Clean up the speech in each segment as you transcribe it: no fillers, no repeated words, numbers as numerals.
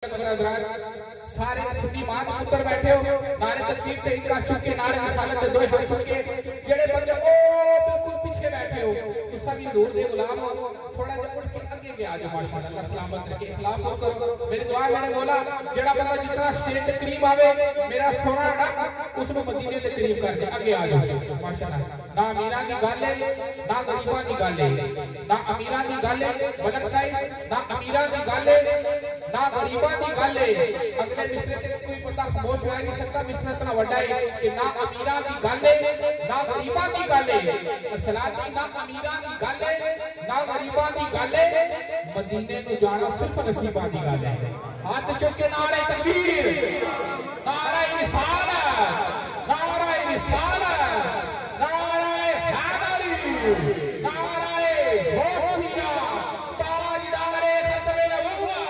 सारे सुन्नी मां दे पुत्र बैठे हो नारे तकबीर ते इनका चुके नारे रिसालत दे दो हाथ चुके जेड़े बंदे ओ बिल्कुल पीछे बैठे हो तो सभी नूर दे गुलाम हो थोड़ा जा उठ के आगे गया आज माशाअल्लाह सलामत रखे इखलास करो मेरी दुआ मेरे मौला जेड़ा बंदा जितना स्टेज के करीब आवे मेरा सोना उसनु मदीने के करीब कर दे आगे आ जाओ माशाअल्लाह ना अमीरां दी गल है ना गरीबां दी गल है ना अमीरां दी गल है मलक साहिब ना अमीरां दी गल है ना गरीबां दी गल है अगले मिसरे से कोई बंदा खामोश रह नहीं सकता मिसरा इतना बड़ा है कि ना अमीरां दी गल है ना गरीबां दी गल है और सलात ना अमीरां दी गल है ना गरीबां दी गल है मदीने नु जाना सिर्फ नसीबां दी गल है हाथ चुक के नारे तकबीर नारे रिसालत नारे रिसालत नारे हैदरी नारे गौसिया ताजदारे खत्म नबुव्वत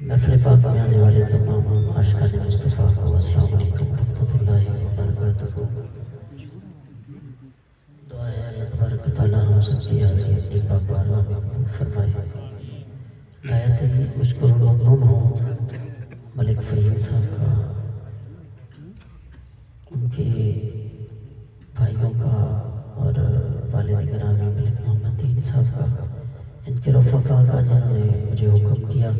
महफिल पाक में आने वाले तमाम आशिकान मुस्तफ़ा को अस्सलाम वालेकुम रहमतुल्लाहि व बरकातुहू। दुआ है अल्लाह तबारक व तआला हम सबकी हाज़िरी अपनी पाक बारगाह में कबूल फरमाए। आयत ही मुश्कुर ममनून हो मलिक फ़हीम साहब का उनके भाइयों का और वालिद गिरामी मलिक मोहम्मद दीन साहब का इनके रफ़क़ा का जिन्होंने मुझे हुक्म किया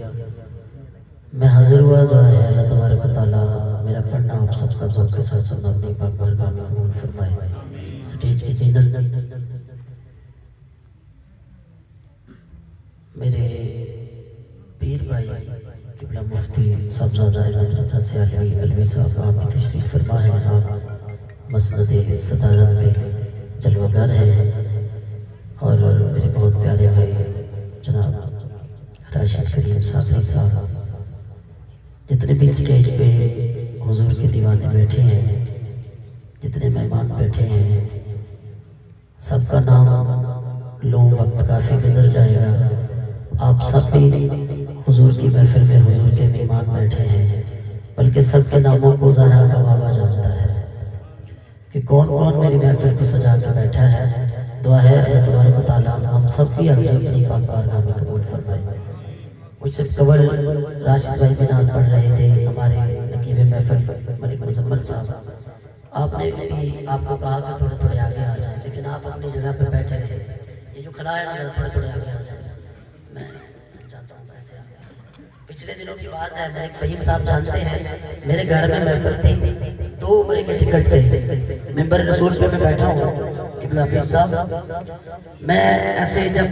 मैं हाजिर हुआ। दुआ है अल्लाह तबारक व तआला मेरा पढ़ना आप सबका ज़ौक़ के साथ सुनना अपनी पाक बारगाह में कबूल फरमाए। स्टेज की ज़ीनत मेरे पीर भाई क़िबला मुफ्ती साहबज़ादा अहमद रज़ा सियालवी अलवी साहब आप भी तशरीफ़ फरमा हैं। आप मसनद सदारत में जलवागर हैं और मेरे बहुत प्यारे भाई जनाब राशिद करीम साबरी साहब जितने भी स्टेज पे हुजूर के दीवाने बैठे हैं जितने मेहमान बैठे हैं सबका नाम लो वक्त काफ़ी गुजर जाएगा। आप सब भी हुजूर की महफिल में हुजूर के मेहमान बैठे हैं बल्कि सबके नामों को ज़रा का बाबा जानता है कि कौन कौन मेरी महफिल को सजा के बैठा है। दुआ है अल्लाह तबारक व तआला हम सब की हज़रत अपनी पाक बारगाह में कबूल फरमाए। मुझसे कबल राशिद भाई बिनात पढ़ रहे थे हमारे नकीब महफिल मलिक मुज़म्मल साहब आपने भी आपको कहा कि थोड़े थोड़े आगे आ जाए लेकिन आप अपनी जगह पर बैठे थे। ये जो खड़ा है ना थोड़े थोड़े आगे आ जाए मैं समझाता हूँ ऐसे। पिछले दिनों की बात है मलिक फ़हीम साहब जानते हैं मेरे घर में महफिल थी 2 उम्र के टिकट थे मेंबर रसूल पे मैं बैठा हूँ क़िबला पीर साहब मैं ऐसे जब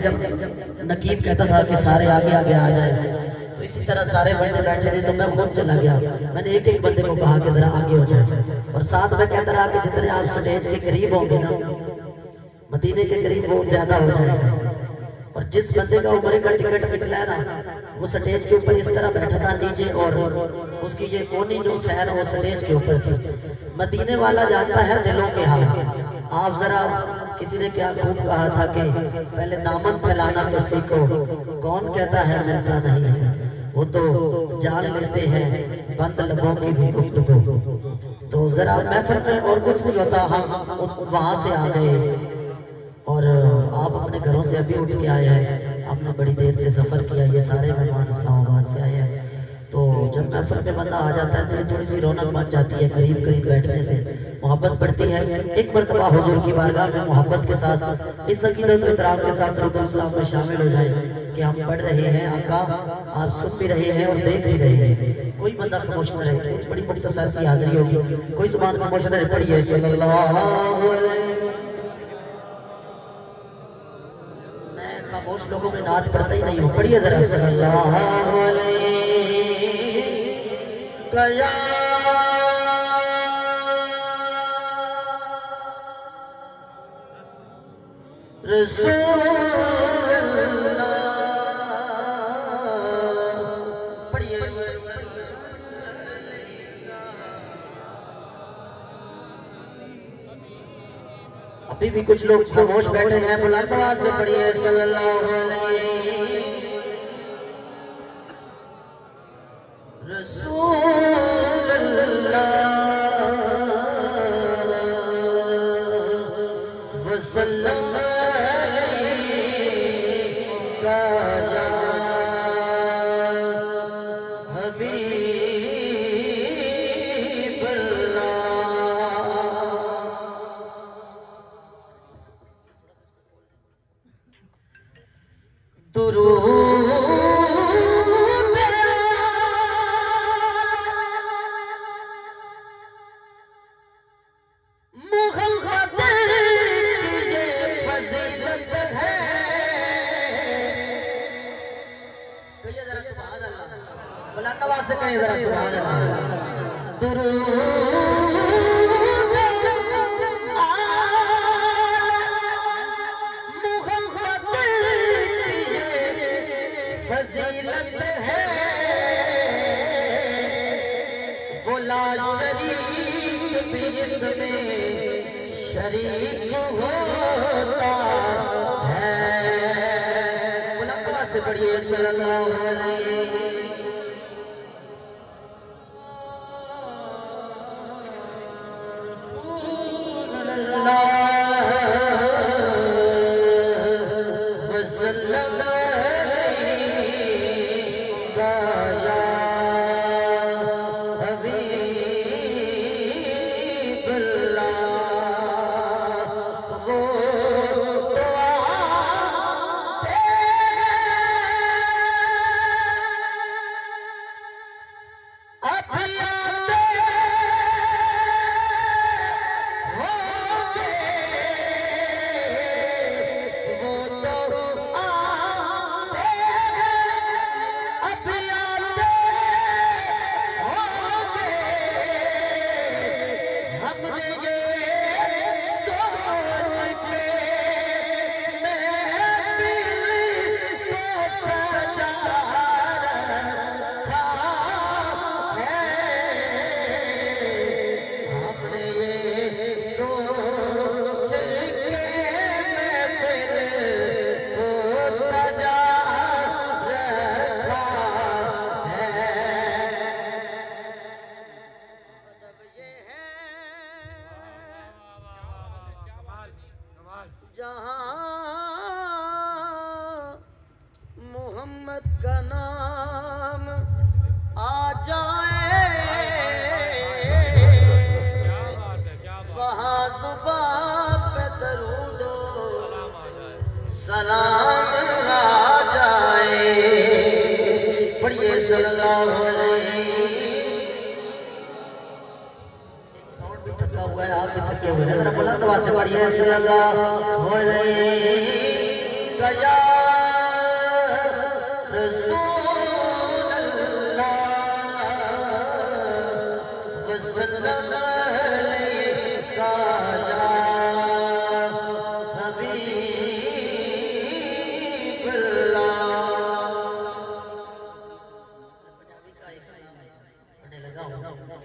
नकीब कहता था कि सारे आगे आगे आ जाए तो इसी तरह सारे बंदे बैठे थे तो मैं खुद चला गया। मैंने एक एक बंदे को कहा कि जरा आगे हो जाए और साथ में कहता रहा कि जितने आप स्टेज के करीब होंगे ना मदीने के करीब वो ज्यादा हो जाएगा। और जिस बंदे का उम्र का टिकट निकला ना वो स्टेज के ऊपर इस तरह बैठा था नीचे और उसकी ये कोनी जो सैर वो स्टेज के ऊपर थी। मदीने वाला जानता है दिलों के हाल। आप जरा किसी ने क्या खूब कहा था कि पहले दामन फैलाना तो सीखो कौन कहता है मिलता नहीं है वो तो जान लेते हैं बंद लबों की भी गुफ्तगू। तो जरा महफिल में और कुछ नहीं होता हम वहां से आ गए और आप अपने घरों से अभी उठ के आए हैं आपने बड़ी देर से सफर किया ये सारे मेहमान इस्लामाबाद से आए हैं तो जब महफिल में बंदा आ जाता है तो ये थोड़ी सी रौनक बन जाती है करीब करीब बैठने से मोहब्बत बढ़ती है। एक मरतबा हुजूर की बारगाह में मोहब्बत के साथ इस अकीदत और इकराम के साथ रुदुल में शामिल हो जाए कि हम पढ़ रहे हैं आका आप सुन भी रहे हैं और देख भी रहे हैं। कोई बंदा खामोश न रहे बड़ी मुख्तसर सी हाजिरी होगी कोई जुबान खामोश न रहे पढ़िए सल्लल्लाहु अलैहि। मैं खामोश लोगों में नात पढ़ता ही नहीं हूँ पढ़िए जरा सल्लल्लाहु अलैहि या रसूल पढ़िए। अभी भी कुछ लोग खामोश बैठे हैं बुलंद आवाज से पढ़िए सल्लल्लाहु अलैहि रसूल पढ़े जरा सुभान अल्लाह। दुरूद फजीलत है वो ला शरीक भी इसमें शरीक होता है। बुलंद से पढ़िए सल्लल्लाहु अलैहि मोहम्मद का नाम आ जाए वहाँ जुबान पे दरूद सलाम आ जाए। पढ़िए सल्लल्लाहु अलैहि। एक साउंड भी थका हुआ है, आप भी थके हुए हैं, जरा बुलंद आवाज से पढ़िए सल्लल्लाहु अलैहि गया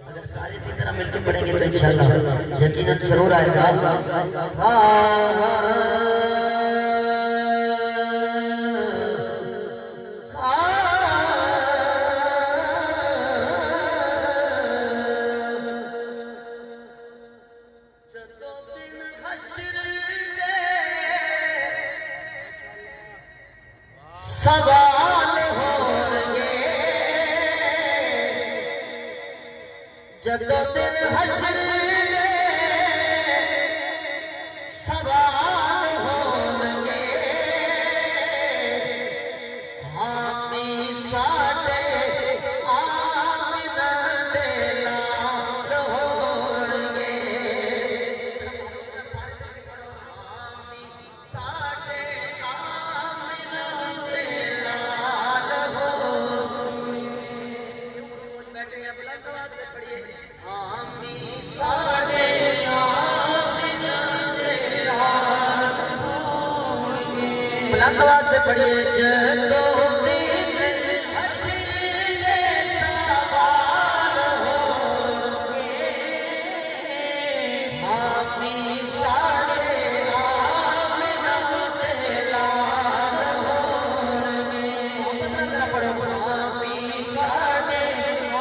अगर सारे इसी तरह मिलकर पढ़ेंगे तो इंशाल्लाह यकीनन जरूर आएगा। सवाल होंगे जदों दिन हश्र में सवाल होंगे हामी साडे आमिना दे लाल होंगे। हामी साडे बुलंद आवाज से पढ़िए जदों दिन हश्र में सवाल होंगे हामी साडे आमिना दे लाल होंगे। मोहब्बत ना जरा पढ़ो हामी साडे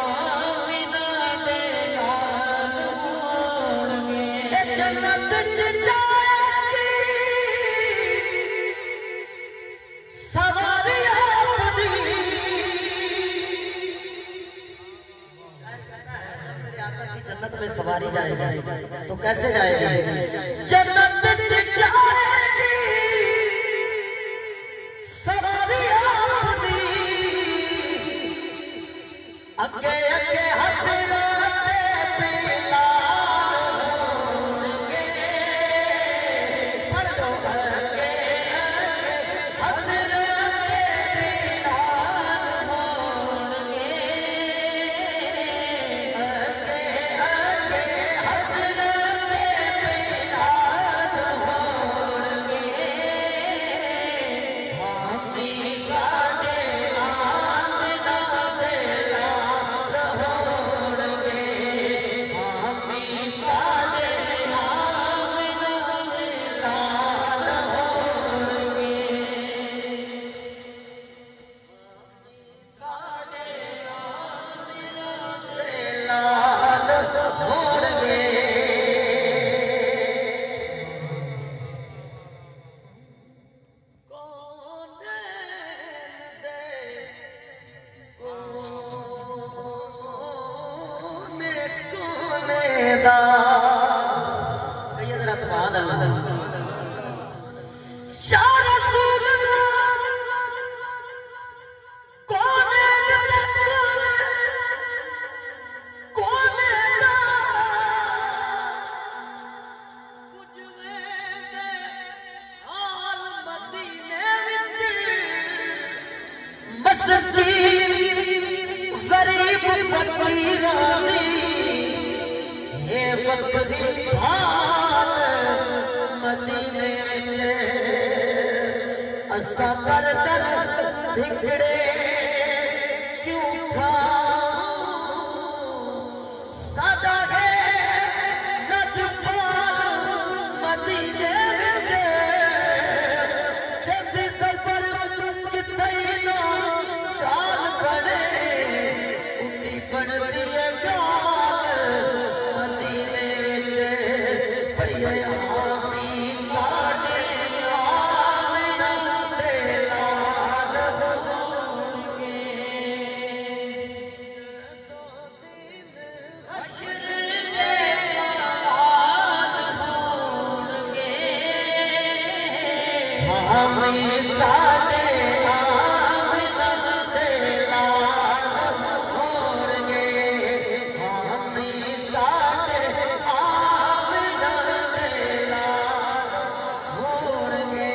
आमिना दे लाल होंगे। जन्नत च सवारी आपदी जब मेरे आका की जन्नत में सवारी जाएगी तो कैसे जाएगी? जन्नत जाएगी सवारी आपदी अगे अगे हसरते पिलाल होंगे। पढ़ लो अगे हसरते पिलाल होंगे। होणगे कहिए जरा सुभान अल्लाह। या रसूल गरीब फकीरानी ये फकरी भाल मदीने विच असा कर कर धिकड़े क्यों खाऊं सादा है नजफाल मदीने विच जब सफर किथे ना गाल बने उती बनती है गाल मदीने विच पढ़िए आमी साडे आमिना दे लाल होणगे जदों दिन हशर दे सवाल होणगे आमी साडे आमिना दे लाल होणगे आमी साडे आमिना दे लाल होणगे।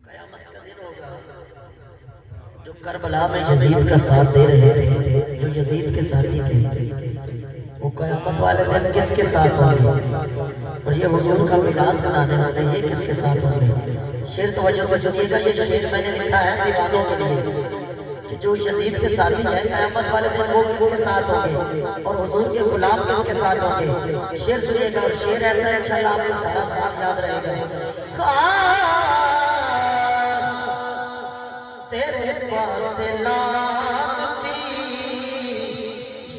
कयामत का दिन होगा जो करबला में यजीद का साथ दे रहे थे, जो यजीद के साथी थे, वो कयामत वाले दिन किसके साथ होंगे? और ये हुजूर का मिलाद मनाने वाले ये किसके साथ होंगे? शेर तवज्जो से सुनिएगा, ये शेर मैंने लिखा है दीवानों के लिए कि जो यजीद के साथी है कयामत वाले दिन वो किसके साथ होंगे और हुजूर के गुलाम किसके साथ होंगे? शेर सुनिएगा और शेर ऐसा है इंशाअल्लाह आपको सारा साथ याद रहेगा। तेरे पास लानती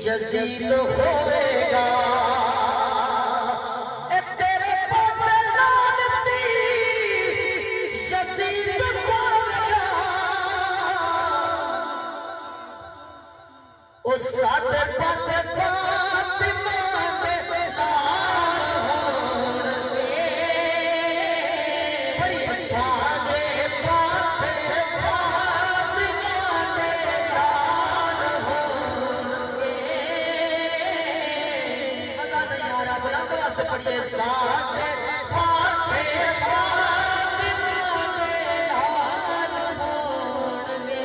यजीद होवेगा तेरे पास लानती यजीद होवेगा उस साडे पास फातिमा दे लाल होणगे बड़ी साडे पास फातिमा दे लाल होणगे। मजा नहीं आ रहा बुलंद आवाज से पढ़िए साडे पास फातिमा दे लाल होणगे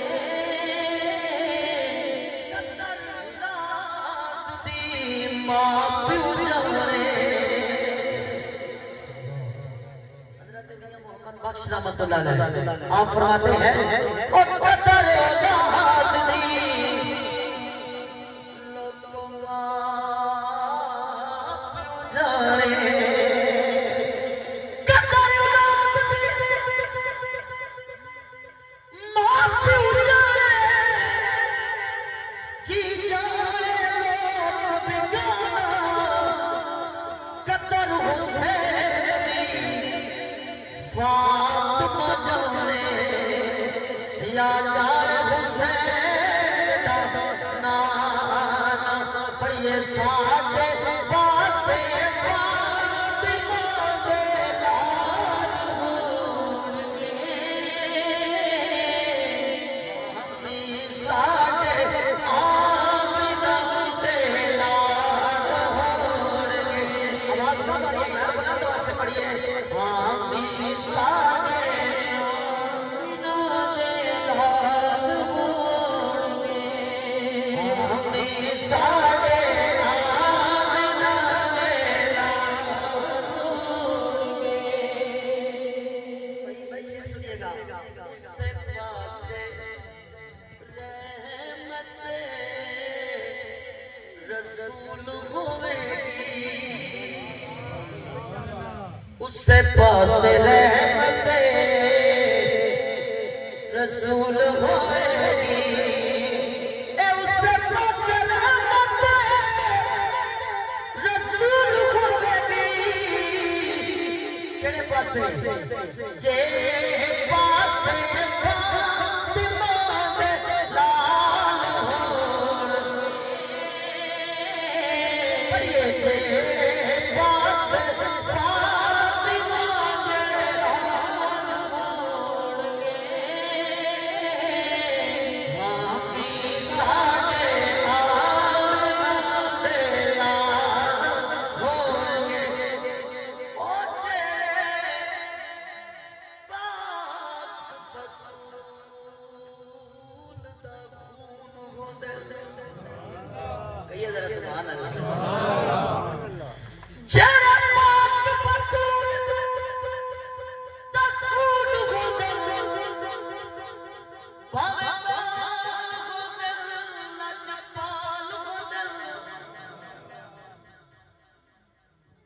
कदर रात दी मां प्यो जाने हजरत मियां मोहम्मद बख्श रहमतुल्लाह अलैह आप फरमाते हैं और कदर औलाद दी लोगों मां प्यो जाने कदर औलाद दी मां प्यो जाने की जाने लोग बिगाना कदर हुसैन दी फातिमा जाने या जाने हुसैन दा नाना पढ़िए साडे पासे फातिमा दे लाल होणगे आमी साडे आमिना दे लाल होणगे। आवाज का बढ़िए यार बुलंद आवाज से पढ़िए आमी साडे आमिना दे लाल होणगे आमी साडे आमिना उससे पास रहमत रसूल होएगी, उससे पास रहमत रसूल होएगी। केड़े पासे जे पासे फातिमा दे लाल होण, पढ़िए जे पासे फातिमा दे लाल होणगे, हामी साडे आलम दे लाल होणगे। ओ कहिए जरा सुभान अल्लाह। जरा पाक बतूल दा खून होंदे, भावे बाल होंदे लजपाल होंदे,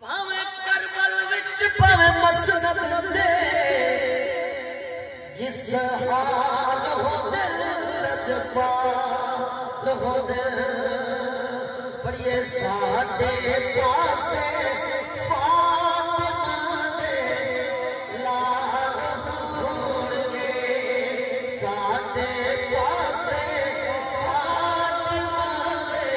भावे करबल विच भावे मसनद दे, जिस हाल होंदे लजपाल होंदे। पढ़िए साडे पासे फातिमा दे लाल होणगे, साडे पासे फातिमा दे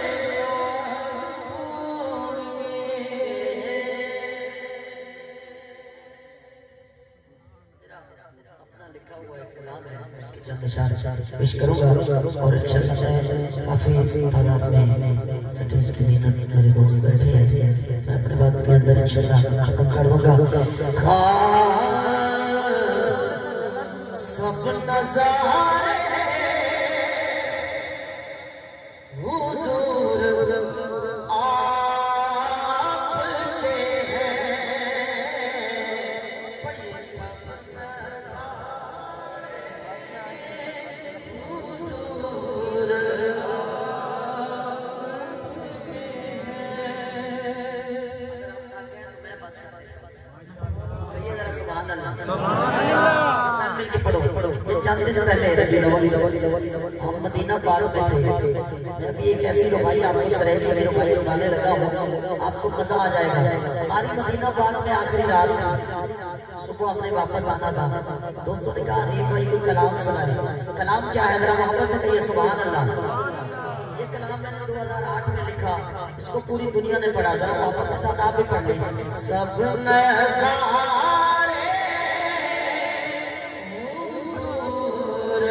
अपना लिखा हुआ एक कलाम है, उसके चंद इशारे पेश करूंगा और इंशाअल्लाह काफी तादाद में स्टेज की ज़ीनत मेरे दोस्त बैठे हैं, मैं अपने बात के अंदर इंशाअल्लाह खत्म कर दूंगा। सब नज़ारे हुजूर आपके हैं, पढ़िए सब नज़ारे हुजूर मिलके पढ़ो जानते से पहले हम मदीना पाक में थे। मैं भी एक ऐसी रुबाई आपको सरेह से रुबाई सुनाने लगा हूँ, आपको मजा आ जाएगा। हमारी मदीना पाक में आखिरी रात सुबह हमने वापस आना था, दोस्तों ने कहा अदीब भाई को कलाम सुनाए। कलाम क्या है, जरा मोहब्बत से कहिए सुभान अल्लाह। ये कलाम मैंने 2008 में लिखा, इसको पूरी दुनिया ने पढ़ा, जरा मोहब्बत के साथ आप भी पढ़ लें। सब नज़ारे हुजूर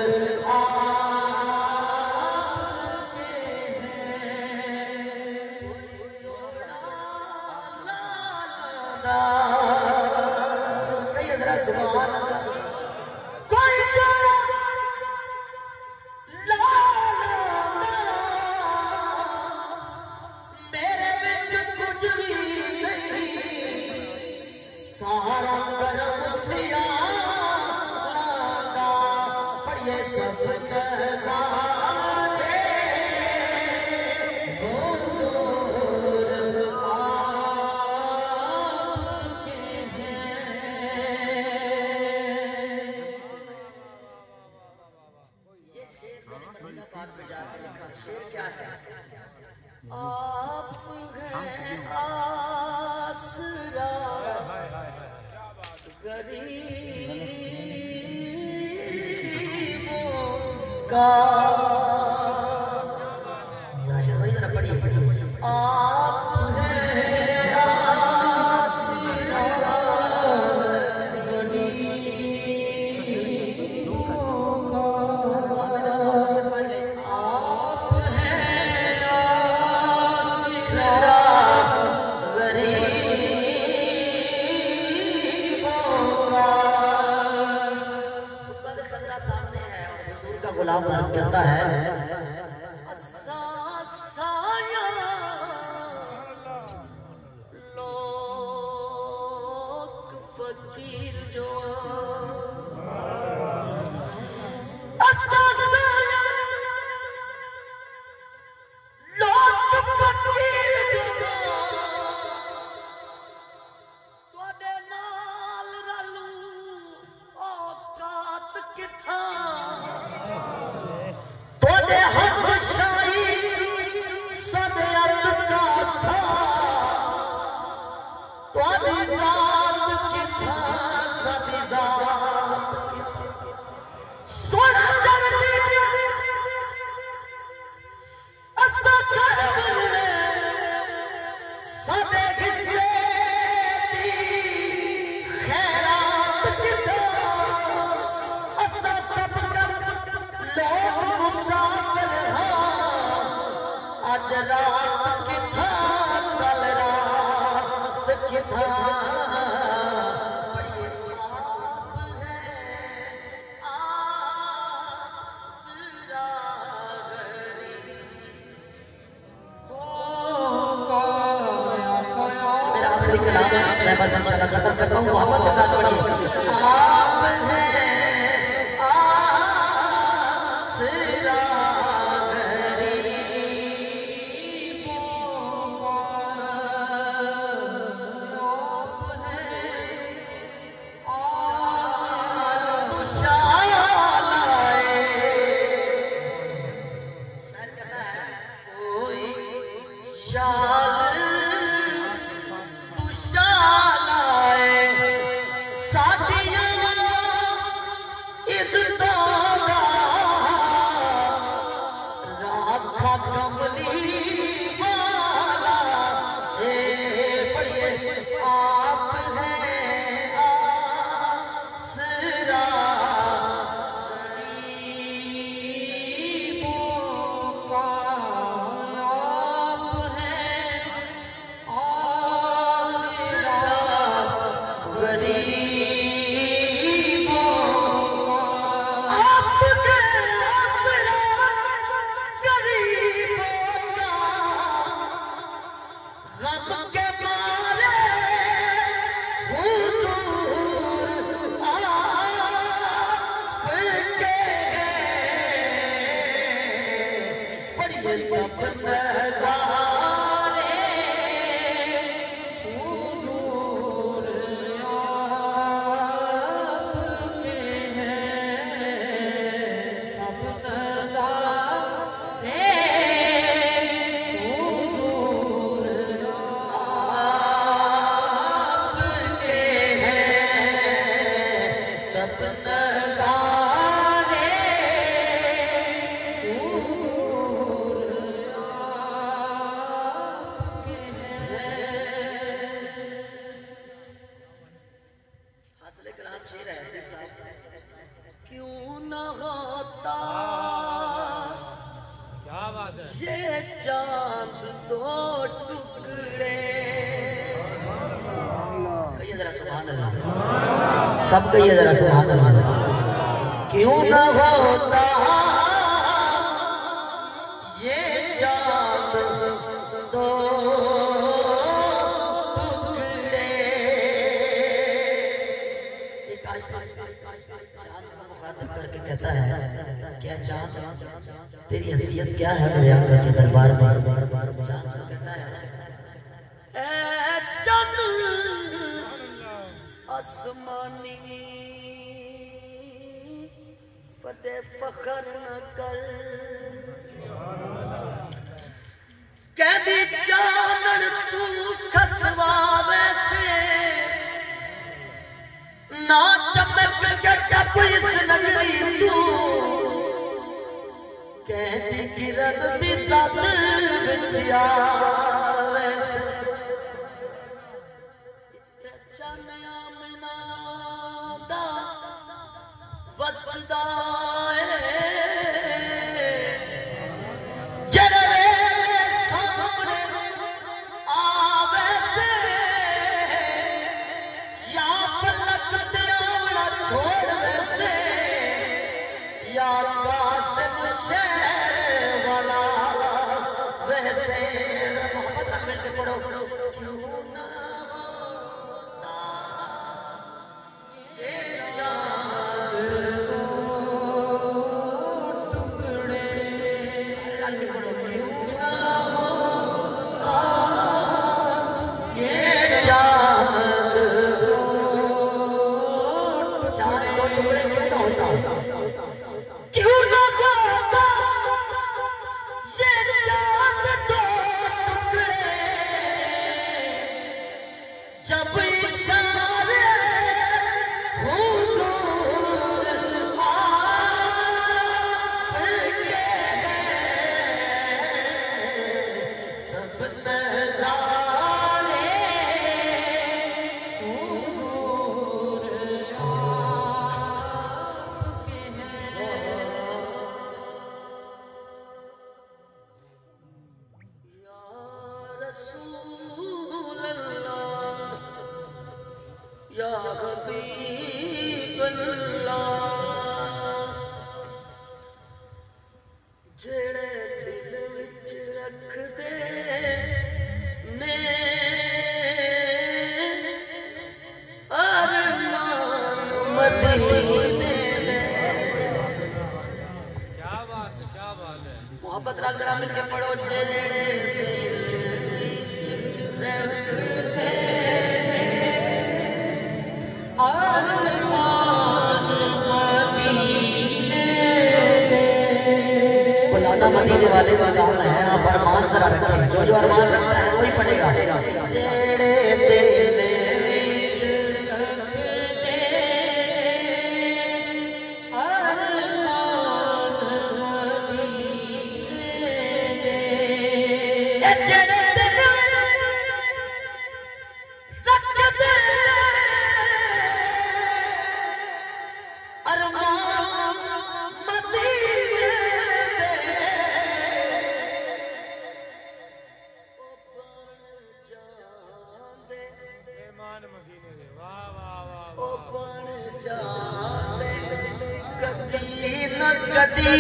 आपके हैं, कोई जोड़ा ना कहिए जरा सुभान अल्लाह। कोई जोड़ा मेरे बिच कुछ भी नहीं, सारा करम सियादा। पढ़िए सब नज़ारे हुजूर आपके हैं। ये शेर मैंने मदीना पाक में जाकर लिखा। शेर क्या है? आप हैं आसरा गरीबों का, जरा पढ़िए। आप हैं आसरा गरीबों का, आप हैं आसरा गरीबों का। गुंबद खजरा सामने है और हुजूर का गुलाम अर्ज करता है, लोग फकीर जो लोग फकीर जो रात किथा कल रात किथा मेरा आखिरी कलाम है, मैं बस इंशाल्लाह खत्म करता हूँ। मोहब्बत के साथ पढ़िए। आप हैं आसरा सब कहिए जरा सुभान अल्लाह। क्यों न होता ये चांद दो टुकड़े। एक चांद को मुखातिब करके कहता है, क्या चांद तेरी हैसियत क्या है मेरे आका के दरबार में। चांद कहता है, आसमानी फते फखर न कर, कहदी चानन तू खसवा वैसे ना चमक के टप इस नगरी तू, कहदी किरण दी सत विच आ वैसे बसदा जड़वे सामने आवे से या फलक दियावड़ा छोड़ वैसे या कासिम शहर वाला वैसे। मोहब्बत रख मिलकर पढ़ो। क्यों ना होता ये जेड़े दिल विच रख दे ने अरमान मदीने में। क्या बात है मोहब्बत नाल जरा मिल के पढ़ो। जेड़े दिल विच रख दे अरमान मदीने में। बुलाना मदीने वाले का काम है। आप अरमान जरा रखें। जो जो अरमान रखता है वही पढ़ेगा। जेड़े दिल विच रख दे अरमान मदीने में। जेड़े दिल रख दे अरमान मदीने मेहमान मदीने दे वाह वाह वाह ओ बन जाते कदी न कदी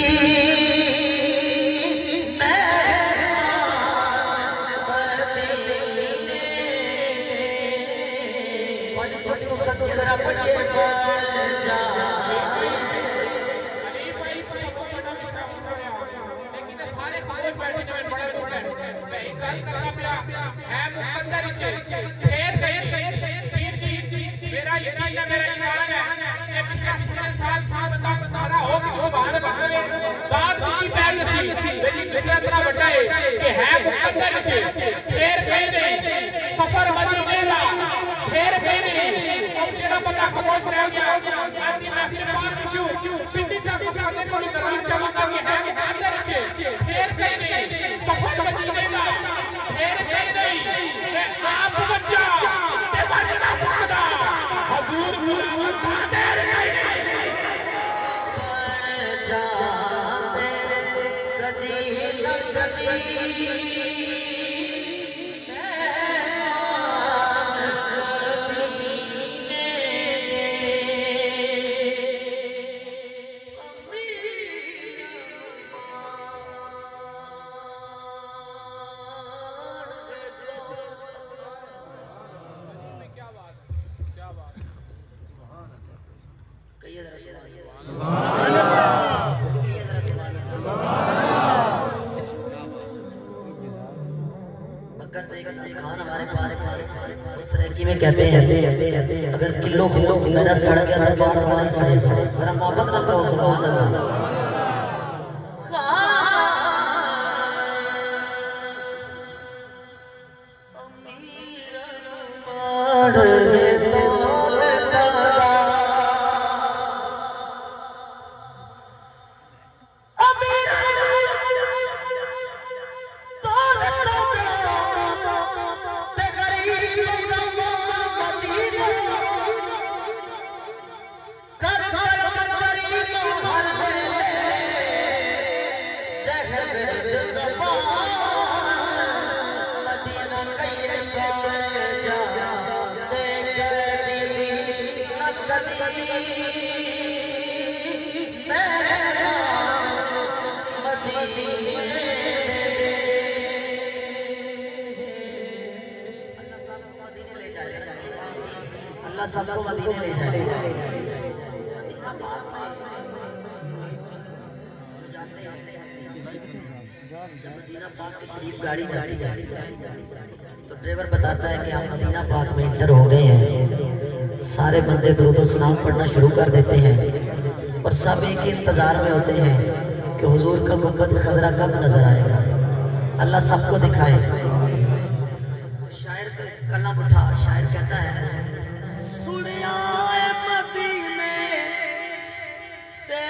बड़ी छोटी सत जरा पढ़िए बन जाते। अली भाई सबको बड़ा विश्वास होया लेकिन सारे खामोश बैठे ने बड़ा दुख है। मैं एक गल करना पिया है मुकद्दर च फेर पीर जी मेरा यकीन है मेरा ईमान है कि पिछले 16 साल बता खड़ा हो के सुभान अल्लाह करे दाद की पहल सी लेकिन दूसरा इतना बड़ा है कि है मुकद्दर च फेर नहीं सफर मदीने दा फेर नहीं अब जेड़ा बंदा खामोश रह गया आज दी महफिल पाक क्यों पिंडी तक सादे को दराज चाहता कि है मुकद्दर च फेर नहीं सफर मदीने दा फेर नहीं कि आप बच्चा ते बच ना सकदा हुजूर बुलावत देर नहीं बन जाते कदी न कदी कहिए जरा सुभान अल्लाह। कहिए जरा सुभान अल्लाह। बकर से खान हमारे पास उस तरह में कहते हैं अगर किलो मेरा सड़ गया तो बात वाली सही जरा मोहब्बत ना करो सुभान अल्लाह। अल्लाह सबको मदीने ले जाए। मदीना पाक में जाते हैं जब मदीना पाक के करीब गाड़ी तो ड्राइवर बताता है कि आप मदीना पाक में इंटर हो गए हैं। सारे बंदे दुरूद सलाम पढ़ना शुरू कर देते हैं और सब एक ही इंतजार में होते हैं कि हुजूर का गुंबद खजरा कब नजर आएगा। अल्लाह सबको दिखाए। शायर कलम उठा, शायर कहता है सुनिया मदीने ते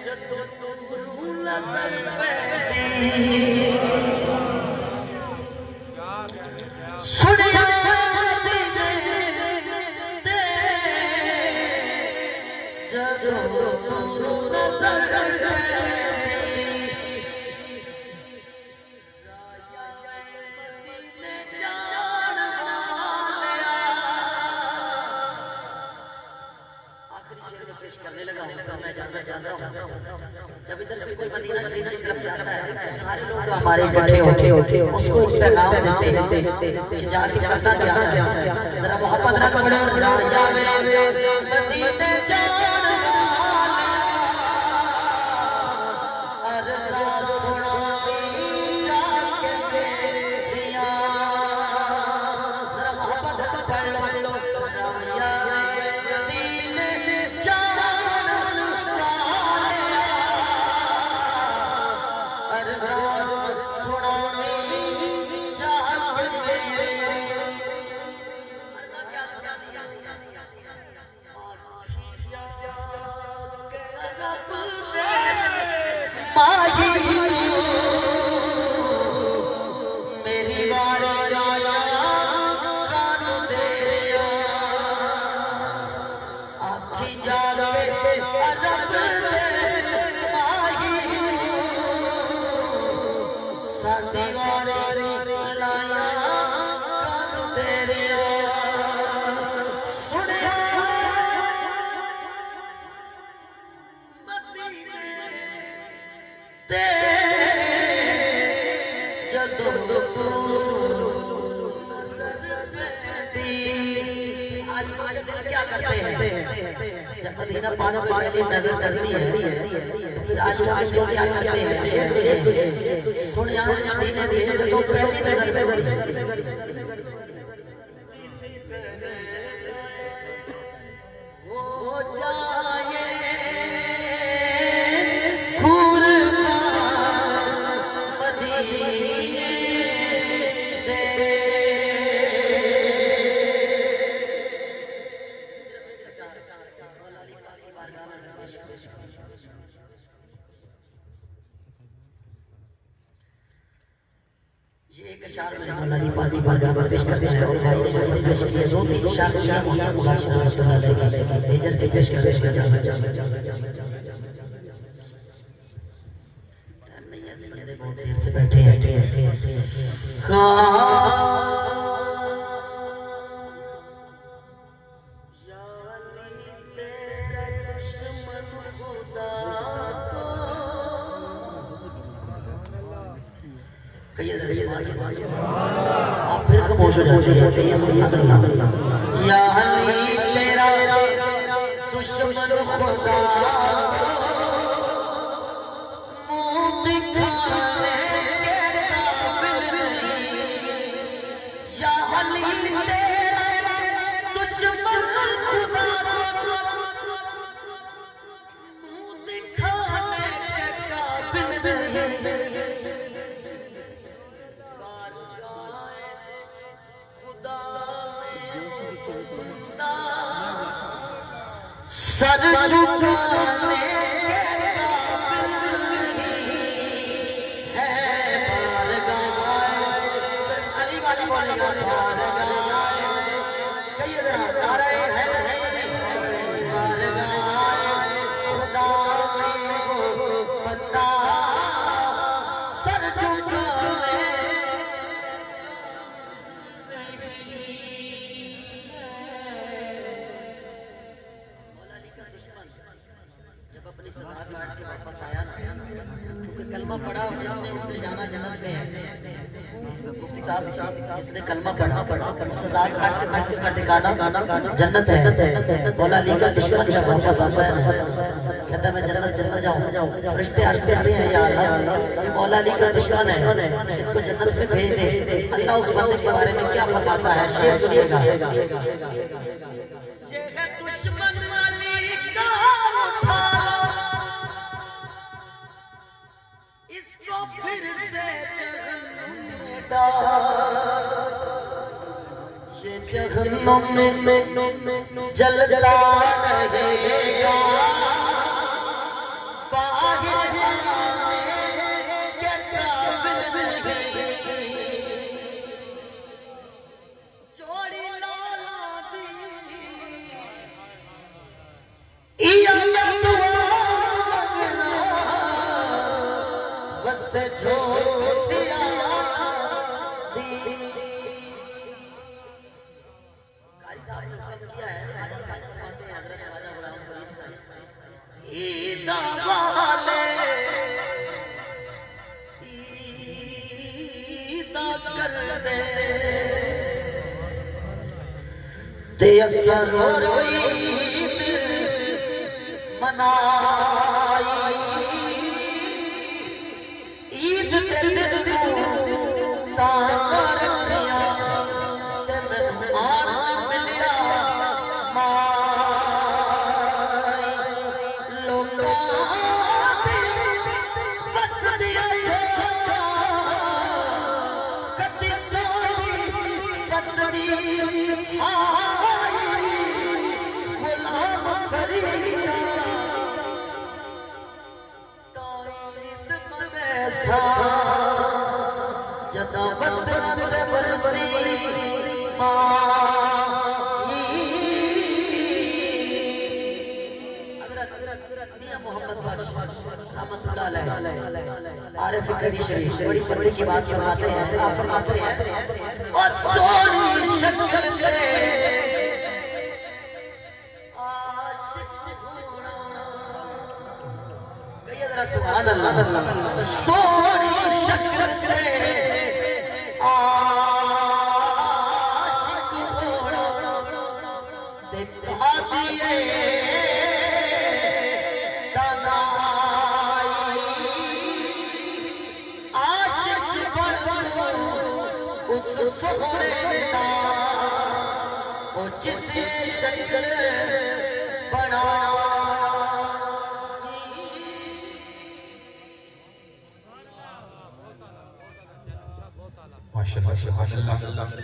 जदों दूरों नजर पैदी सुनिया मदीने ते जदों दूरों नजर पैदी मैं जानना चाहता हूँ जब इधर से कोई मदीना शरीफ की तरफ जाता है सारे लोग हमारे इकट्ठे होते उसको एक पैगाम देते कि जाके करना क्या है जरा मोहब्बत रख पड़े मदीने जाने अर्ज़ा सुनाई जाके मेरिया जरा मोहब्बत रख पढ़ लो राया मदीने जाने वाले अर्ज़ा सुनाई जाके मेरिया अर्ज़ा क्या सुनाई माही मेरी वारा राया कान तेरिया आखी जाले अरब दे माही साडी वारा लाया कान तेरिया सुनिया जदों तू नज़र पेंदी आशिक़ क्या करते हैं जब मदीना पाक में पहली नजर करती है तो फिर आशिक़ क्या करते हैं सुनिया मदीने में जदों पहली नजर पे हो जाए ये एक अशार में मौला अली पाक की बारगाह में पेश करते हैं और भाई ने पेश किया दो तीन अशार मोहम्मद मुबारक रहमतुल्लाह अलैहि हिजर के पेश कर टाइम नहीं है बंदे बहुत देर से बैठे हैं आप फिर खामोश हो जाते हैं या अली तेरा दुश्मन खुदा मुंह दिखाने के काबिल नहीं या अली तेरा दुश्मन खुदा मुंह दिखाने के काबिल नहीं सर झुकाने के काबिल नहीं है बारगाह सिर्फ अली वाला बोलेगा बारगाह कहिए जरा नारे है नहीं बारगाह खुदा में वो बंदा सर झुकाने जब अपनी सदा काट के वापस आया ना क्योंकि कलमा पढ़ा जिसने उसने जाना जन्नत में है मुफ्ती साहब जिसने कलमा पढ़ा सदा काट के ठिकाना जन्नत है मौला अली का दुश्मन जब वापस आता है कहता मैं जन्नत जाऊं फरिश्ते अर्ज करते हैं या अल्लाह ये मौला अली का दुश्मन है इसको जन्नत में भेज दे अल्लाह उस बंदे के बारे में क्या फरमाता है शेर सुनिएगा ये है दुश्मन वाली का उठा इसको फिर से जहन्नुम में डाल ये जहन्नुम में जलता रहेगा बाहर आने के काबिल नहीं जोड़ी लाला दी से छोड़ सिया दी कारी साहब ने कब किया है ख्वाजा साहब सुनाते हैं हजरत ख्वाजा गुलाम फरीद साहब ईदा वाले ईदा कर दे ते असर रोई मनाई ईद ते दिन तार रखिया ते मेहमान मिलिया माई लोका दे बस दिया छोटा कदी सारी बसड़ी आई गुलाम फरीदा जदा वतन ते बरसी हज़रत मियां मोहम्मद बख्श रहमतुल्लाह अलैह आरिफ कड़ी शरीफ बड़ी पते की बात फरमाते हैं आप फरमाते हैं ओ सोनी शक्ल से आशिक होना कहिए जरा सुभान अल्लाह सोनी शक्ल से आशिक होना दिखा दिए दानाई आशिक बन उस सोने का वो जिसे शक्ल बना माशाअल्लाह सुभान अल्लाह